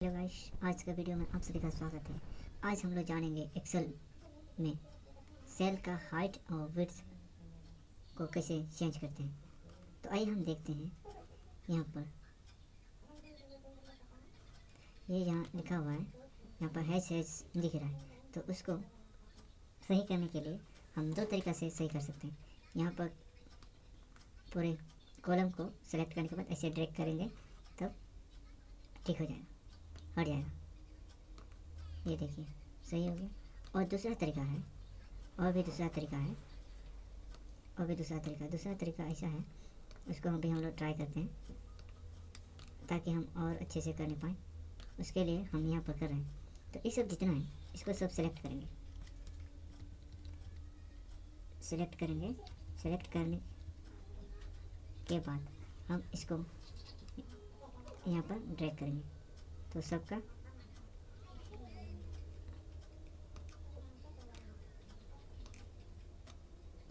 Hello guys, आज का video में आप सभी का स्वागत है। आज हम लोग जानेंगे एक्सेल में सेल का हाइट और विड्थ को कैसे चेंज करते हैं। तो आइए हम देखते हैं। यहाँ पर ये यहाँ लिखा हुआ है, यहाँ पर हैश दिख रहा है। तो उसको सही करने के लिए हम दो तरीक़ा से सही कर सकते हैं। यहाँ पर पूरे कॉलम को सेलेक्ट करने के बाद ऐसे ड्रैग करेंगे तब ठीक हो जाएगा, हट जाएगा। ये देखिए सही हो गया। और दूसरा तरीका है, और भी दूसरा तरीका है, और भी दूसरा तरीका ऐसा है। उसको हम लोग ट्राई करते हैं ताकि हम और अच्छे से करने पाएँ। उसके लिए हम यहाँ पर कर रहे हैं। तो ये सब जितना है इसको सब सेलेक्ट करेंगे। सेलेक्ट करने के बाद हम इसको यहाँ पर ड्रैग करेंगे तो सबका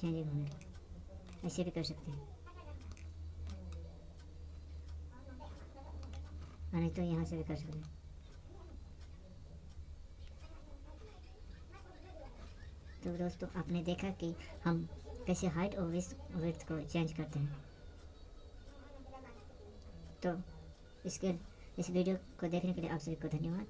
चेंजिंग होने लगा। ऐसे भी कर सकते हैं, नहीं तो यहाँ से भी कर सकते हैं। तो दोस्तों, आपने देखा कि हम कैसे हाइट और विड्थ को चेंज करते हैं। तो इस वीडियो को देखने के लिए आप सभी को धन्यवाद।